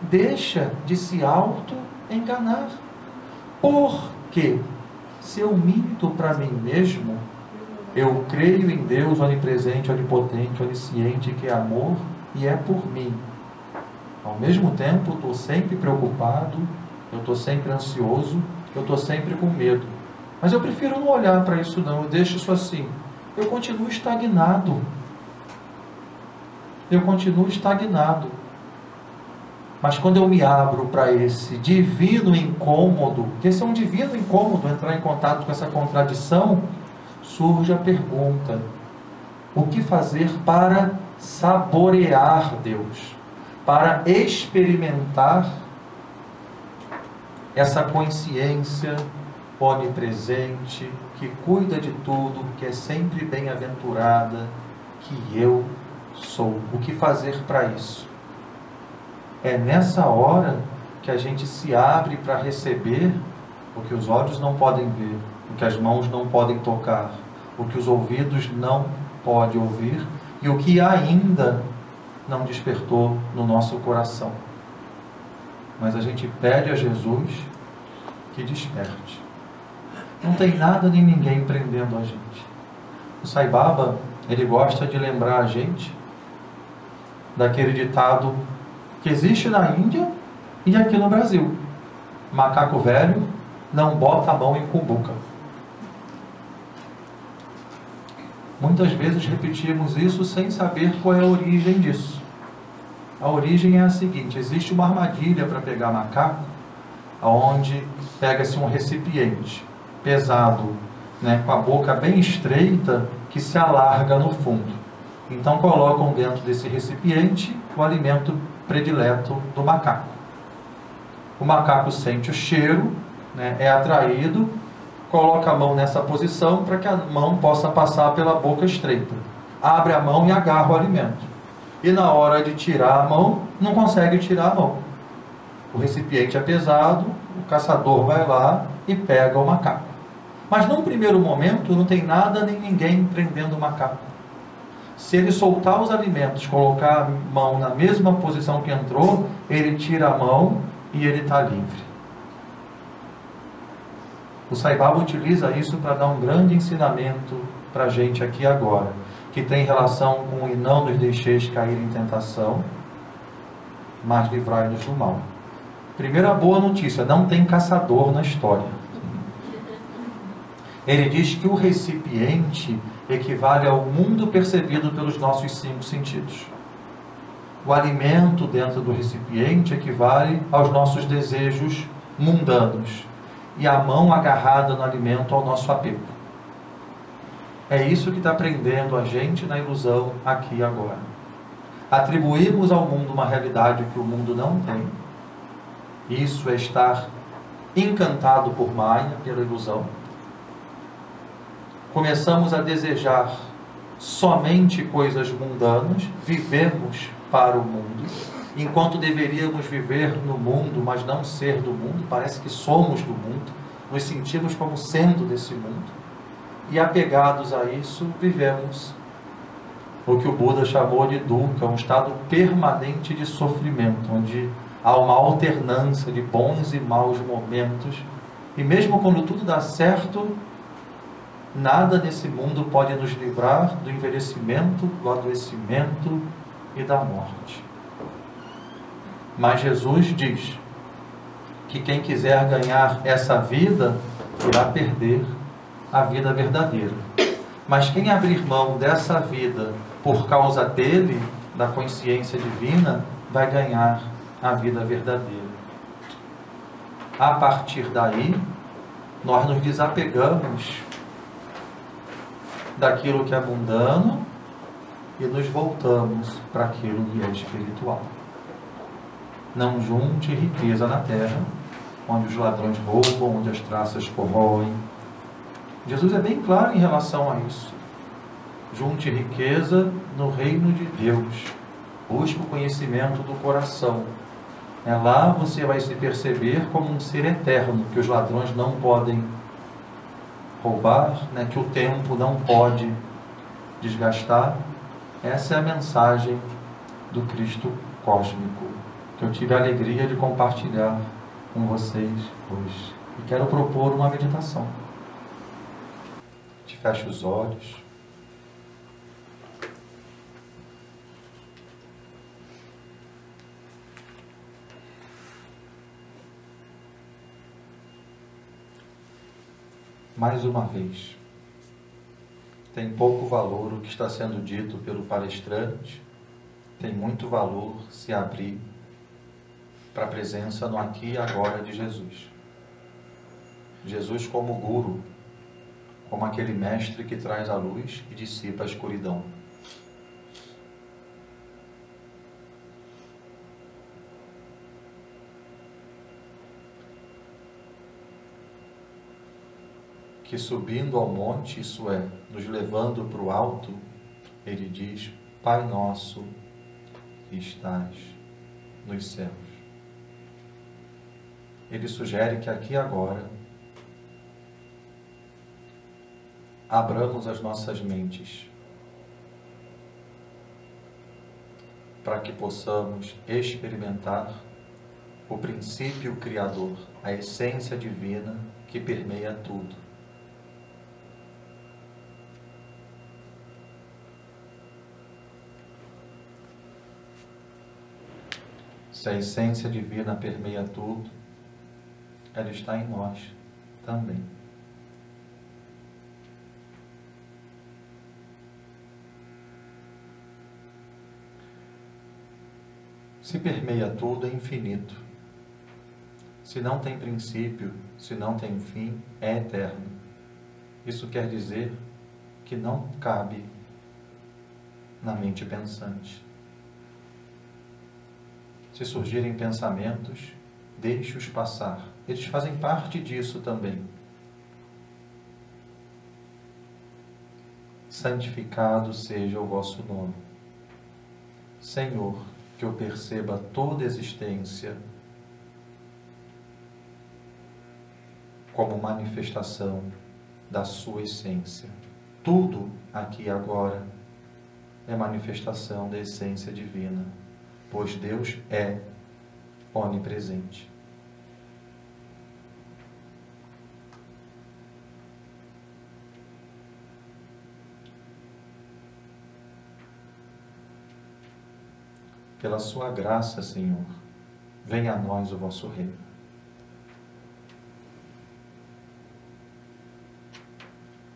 Deixa de se auto-enganar. Porque se eu minto para mim mesmo, eu creio em Deus onipresente, onipotente, onisciente, que é amor e é por mim. Ao mesmo tempo, eu estou sempre preocupado, eu estou sempre ansioso, eu estou sempre com medo. Mas eu prefiro não olhar para isso não, eu deixo isso assim. Eu continuo estagnado. Eu continuo estagnado. Mas quando eu me abro para esse divino incômodo, que esse é um divino incômodo, entrar em contato com essa contradição, surge a pergunta: o que fazer para saborear Deus? Para experimentar essa consciência onipresente, que cuida de tudo, que é sempre bem-aventurada, que eu sou. O que fazer para isso? É nessa hora que a gente se abre para receber o que os olhos não podem ver, o que as mãos não podem tocar, o que os ouvidos não podem ouvir e o que ainda não despertou no nosso coração. Mas a gente pede a Jesus que desperte. Não tem nada nem ninguém prendendo a gente. O Sai Baba, ele gosta de lembrar a gente daquele ditado que existe na Índia e aqui no Brasil: macaco velho não bota a mão em cumbuca. Muitas vezes repetimos isso sem saber qual é a origem disso. A origem é a seguinte: existe uma armadilha para pegar macaco, onde pega-se um recipiente pesado, né, com a boca bem estreita, que se alarga no fundo. Então colocam dentro desse recipiente o alimento predileto do macaco. O macaco sente o cheiro, né, é atraído, coloca a mão nessa posição para que a mão possa passar pela boca estreita. Abre a mão e agarra o alimento. E na hora de tirar a mão, não consegue tirar a mão. O recipiente é pesado, o caçador vai lá e pega o macaco. Mas num primeiro momento não tem nada nem ninguém prendendo o macaco. Se ele soltar os alimentos, colocar a mão na mesma posição que entrou, ele tira a mão e ele está livre. O Sai Baba utiliza isso para dar um grande ensinamento para a gente aqui agora, que tem relação com e não nos deixeis cair em tentação, mas livrai-nos do mal. Primeira boa notícia, não tem caçador na história. Ele diz que o recipiente equivale ao mundo percebido pelos nossos 5 sentidos. O alimento dentro do recipiente equivale aos nossos desejos mundanos. E a mão agarrada no alimento ao nosso apego. É isso que está prendendo a gente na ilusão aqui e agora. Atribuímos ao mundo uma realidade que o mundo não tem. Isso é estar encantado por Maya, pela ilusão. Começamos a desejar somente coisas mundanas, vivemos para o mundo, enquanto deveríamos viver no mundo, mas não ser do mundo. Parece que somos do mundo, nos sentimos como sendo desse mundo, e apegados a isso, vivemos o que o Buda chamou de dukkha, um estado permanente de sofrimento, onde há uma alternância de bons e maus momentos, e mesmo quando tudo dá certo, nada nesse mundo pode nos livrar do envelhecimento, do adoecimento e da morte. Mas Jesus diz que quem quiser ganhar essa vida, irá perder a vida verdadeira. Mas quem abrir mão dessa vida por causa dele, da consciência divina, vai ganhar a vida verdadeira. A partir daí, nós nos desapegamos daquilo que é mundano e nos voltamos para aquilo que é espiritual. Não junte riqueza na terra, onde os ladrões roubam, onde as traças corroem. Jesus é bem claro em relação a isso. Junte riqueza no reino de Deus. Busque o conhecimento do coração. Lá você vai se perceber como um ser eterno, que os ladrões não podem roubar, que o tempo não pode desgastar. Essa é a mensagem do Cristo cósmico, que eu tive a alegria de compartilhar com vocês hoje. E quero propor uma meditação. Te feche os olhos. Mais uma vez, tem pouco valor o que está sendo dito pelo palestrante, tem muito valor se abrir para a presença no aqui e agora de Jesus. Jesus como guru, como aquele mestre que traz a luz e dissipa a escuridão. Que subindo ao monte, isso é, nos levando para o alto, ele diz: Pai nosso que estás nos céus. Ele sugere que aqui agora abramos as nossas mentes para que possamos experimentar o princípio criador, a essência divina que permeia tudo. Se a essência divina permeia tudo, ela está em nós também. Se permeia tudo, é infinito. Se não tem princípio, se não tem fim, é eterno. Isso quer dizer que não cabe na mente pensante. Se surgirem pensamentos, deixe-os passar. Eles fazem parte disso também. Santificado seja o vosso nome. Senhor, que eu perceba toda existência como manifestação da sua essência. Tudo aqui e agora é manifestação da essência divina, pois Deus é onipresente. Pela sua graça, Senhor, venha a nós o vosso reino.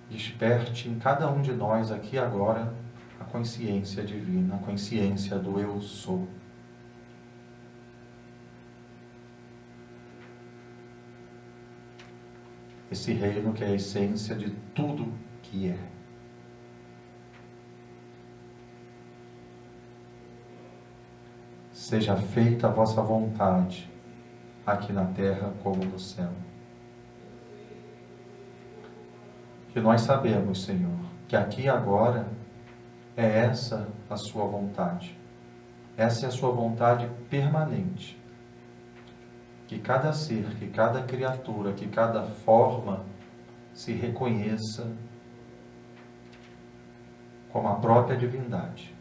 Desperte em cada um de nós aqui agora a consciência divina, a consciência do eu sou. Esse reino que é a essência de tudo que é. Seja feita a vossa vontade, aqui na terra como no céu. E nós sabemos, Senhor, que aqui e agora é essa a sua vontade. Essa é a sua vontade permanente. Que cada ser, que cada criatura, que cada forma se reconheça como a própria divindade.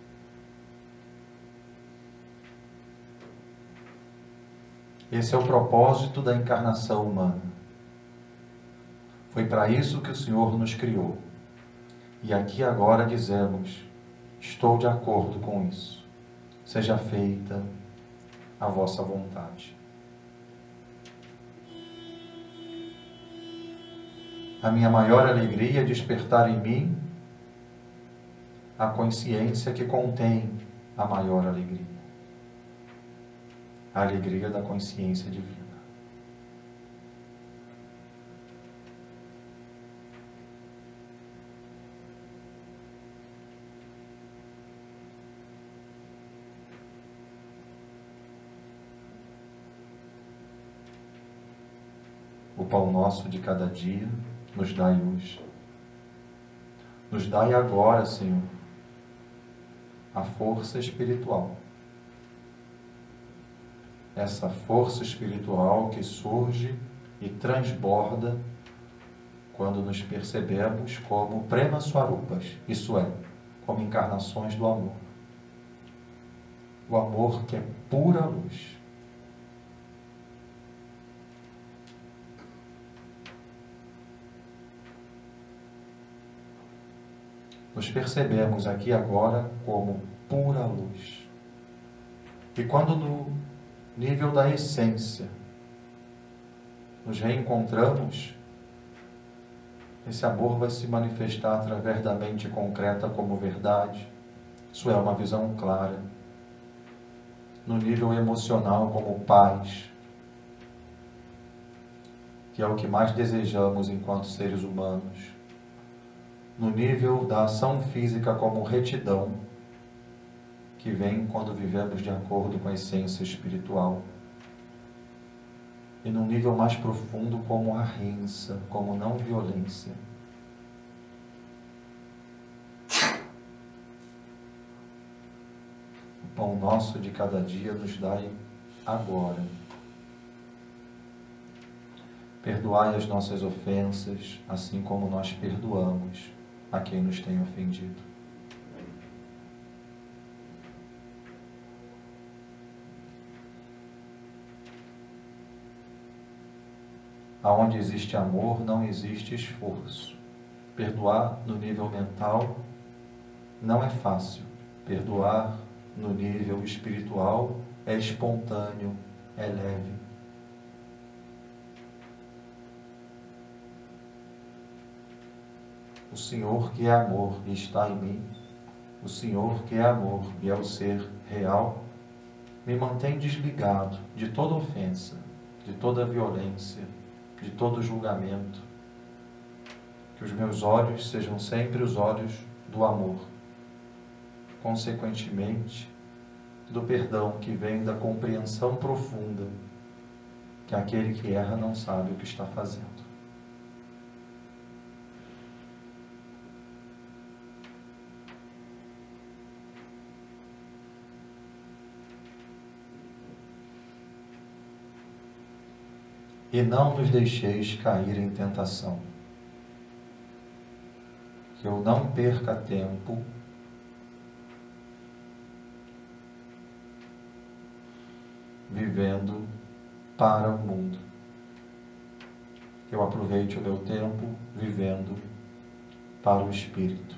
Esse é o propósito da encarnação humana. Foi para isso que o Senhor nos criou. E aqui agora dizemos, estou de acordo com isso. Seja feita a vossa vontade. A minha maior alegria é despertar em mim a consciência que contém a maior alegria. A alegria da consciência divina. O pão nosso de cada dia nos dai hoje. Nos dai agora, Senhor, a força espiritual. Essa força espiritual que surge e transborda quando nos percebemos como Prema-Swarupas, isso é, como encarnações do amor. O amor que é pura luz. Nos percebemos aqui agora como pura luz. E quando no nível da essência nos reencontramos, esse amor vai se manifestar através da mente concreta como verdade. Isso é uma visão clara. No nível emocional como paz, que é o que mais desejamos enquanto seres humanos. No nível da ação física como retidão, que vem quando vivemos de acordo com a essência espiritual. E no nível mais profundo como ahimsa, como não violência. O pão nosso de cada dia nos dai agora. Perdoai as nossas ofensas, assim como nós perdoamos a quem nos tem ofendido. Aonde existe amor, não existe esforço. Perdoar no nível mental não é fácil. Perdoar no nível espiritual é espontâneo, é leve. O Senhor que é amor e está em mim, o Senhor que é amor e é o ser real, me mantém desligado de toda ofensa, de toda violência, de todo julgamento. Que os meus olhos sejam sempre os olhos do amor. Consequentemente, do perdão que vem da compreensão profunda que aquele que erra não sabe o que está fazendo. E não nos deixeis cair em tentação. Que eu não perca tempo vivendo para o mundo. Que eu aproveite o meu tempo vivendo para o Espírito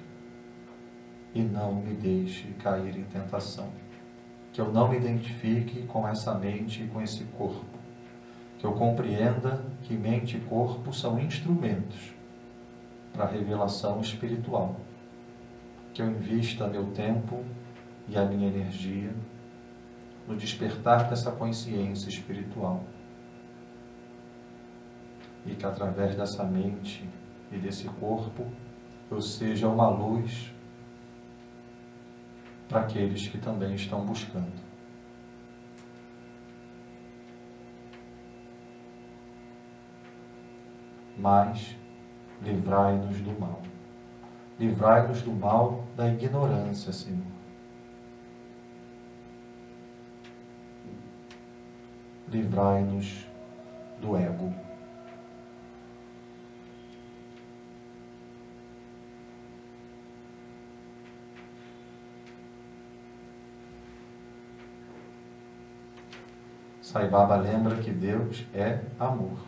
e não me deixe cair em tentação. Que eu não me identifique com essa mente e com esse corpo. Que eu compreenda que mente e corpo são instrumentos para a revelação espiritual. Que eu invista meu tempo e a minha energia no despertar dessa consciência espiritual. E que através dessa mente e desse corpo eu seja uma luz para aqueles que também estão buscando. Mas livrai-nos do mal. Livrai-nos do mal da ignorância, Senhor. Livrai-nos do ego. Sai Baba lembra que Deus é amor.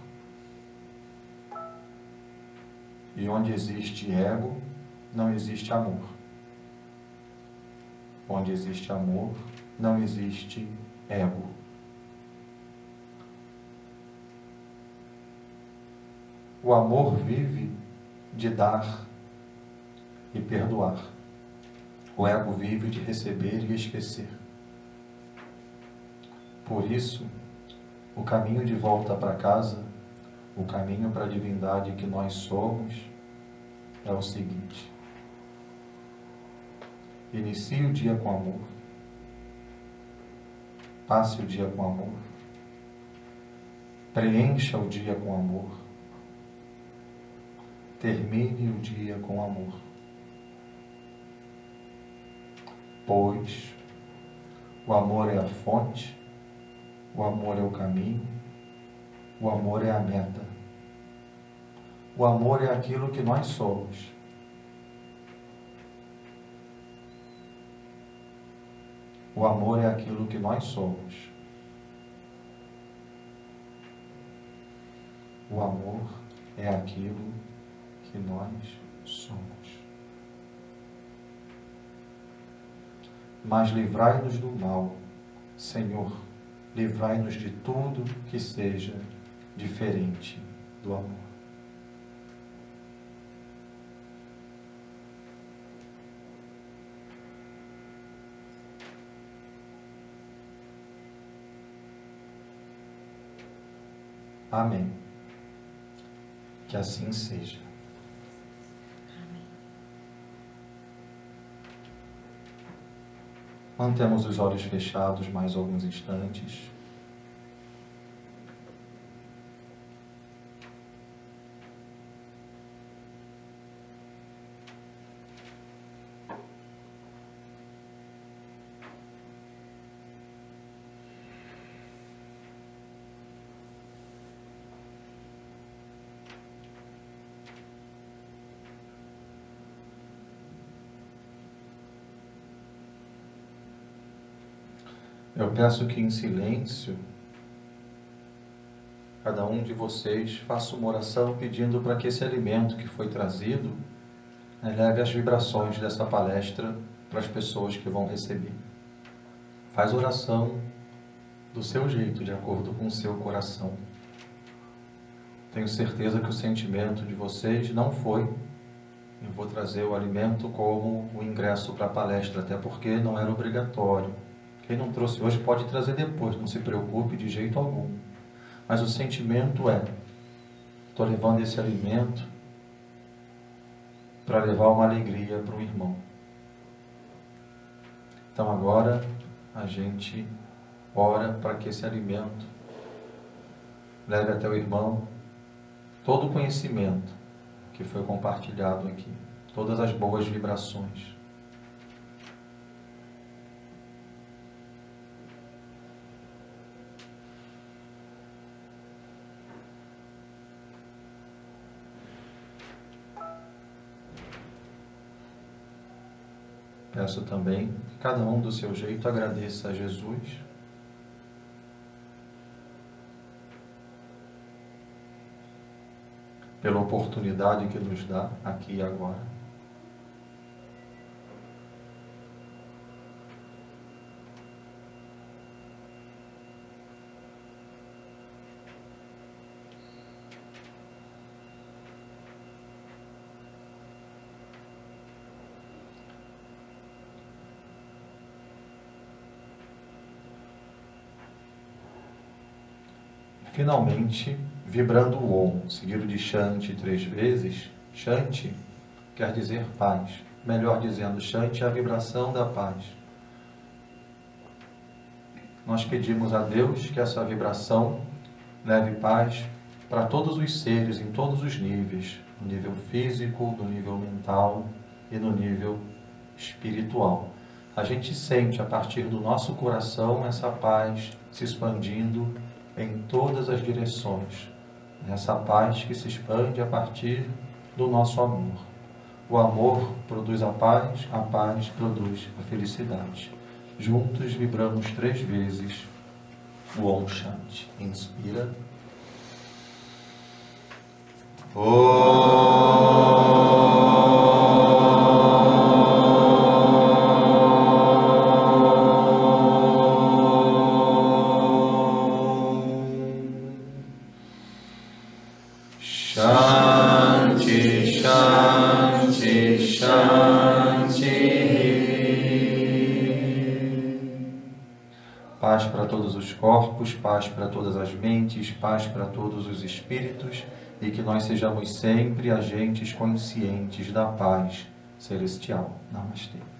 E onde existe ego, não existe amor. Onde existe amor, não existe ego. O amor vive de dar e perdoar. O ego vive de receber e esquecer. Por isso, o caminho de volta para casa, o caminho para a divindade que nós somos, é o seguinte: inicie o dia com amor, passe o dia com amor, preencha o dia com amor, termine o dia com amor. Pois o amor é a fonte, o amor é o caminho, o amor é a meta. O amor é aquilo que nós somos. O amor é aquilo que nós somos. O amor é aquilo que nós somos. Mas livrai-nos do mal, Senhor. Livrai-nos de tudo que seja diferente do amor. Amém. Que assim seja. Mantemos os olhos fechados mais alguns instantes. Eu peço que em silêncio, cada um de vocês faça uma oração pedindo para que esse alimento que foi trazido leve as vibrações dessa palestra para as pessoas que vão receber. Faz oração do seu jeito, de acordo com o seu coração. Tenho certeza que o sentimento de vocês não foi: eu vou trazer o alimento como o ingresso para a palestra, até porque não era obrigatório. Quem não trouxe hoje pode trazer depois, não se preocupe de jeito algum. Mas o sentimento é: estou levando esse alimento para levar uma alegria para o irmão. Então agora a gente ora para que esse alimento leve até o irmão todo o conhecimento que foi compartilhado aqui, todas as boas vibrações. Peço também que cada um do seu jeito agradeça a Jesus pela oportunidade que nos dá aqui e agora. Finalmente, vibrando o Om, seguido de Shanti 3 vezes. Shanti quer dizer paz. Melhor dizendo, Shanti é a vibração da paz. Nós pedimos a Deus que essa vibração leve paz para todos os seres, em todos os níveis. No nível físico, no nível mental e no nível espiritual. A gente sente a partir do nosso coração essa paz se expandindo em todas as direções. Essa paz que se expande a partir do nosso amor. O amor produz a paz produz a felicidade. Juntos vibramos 3 vezes o Om Shanti. Inspira. Shanti, Shanti, Shanti. Paz para todos os corpos, paz para todas as mentes, paz para todos os espíritos e que nós sejamos sempre agentes conscientes da paz celestial. Namastê.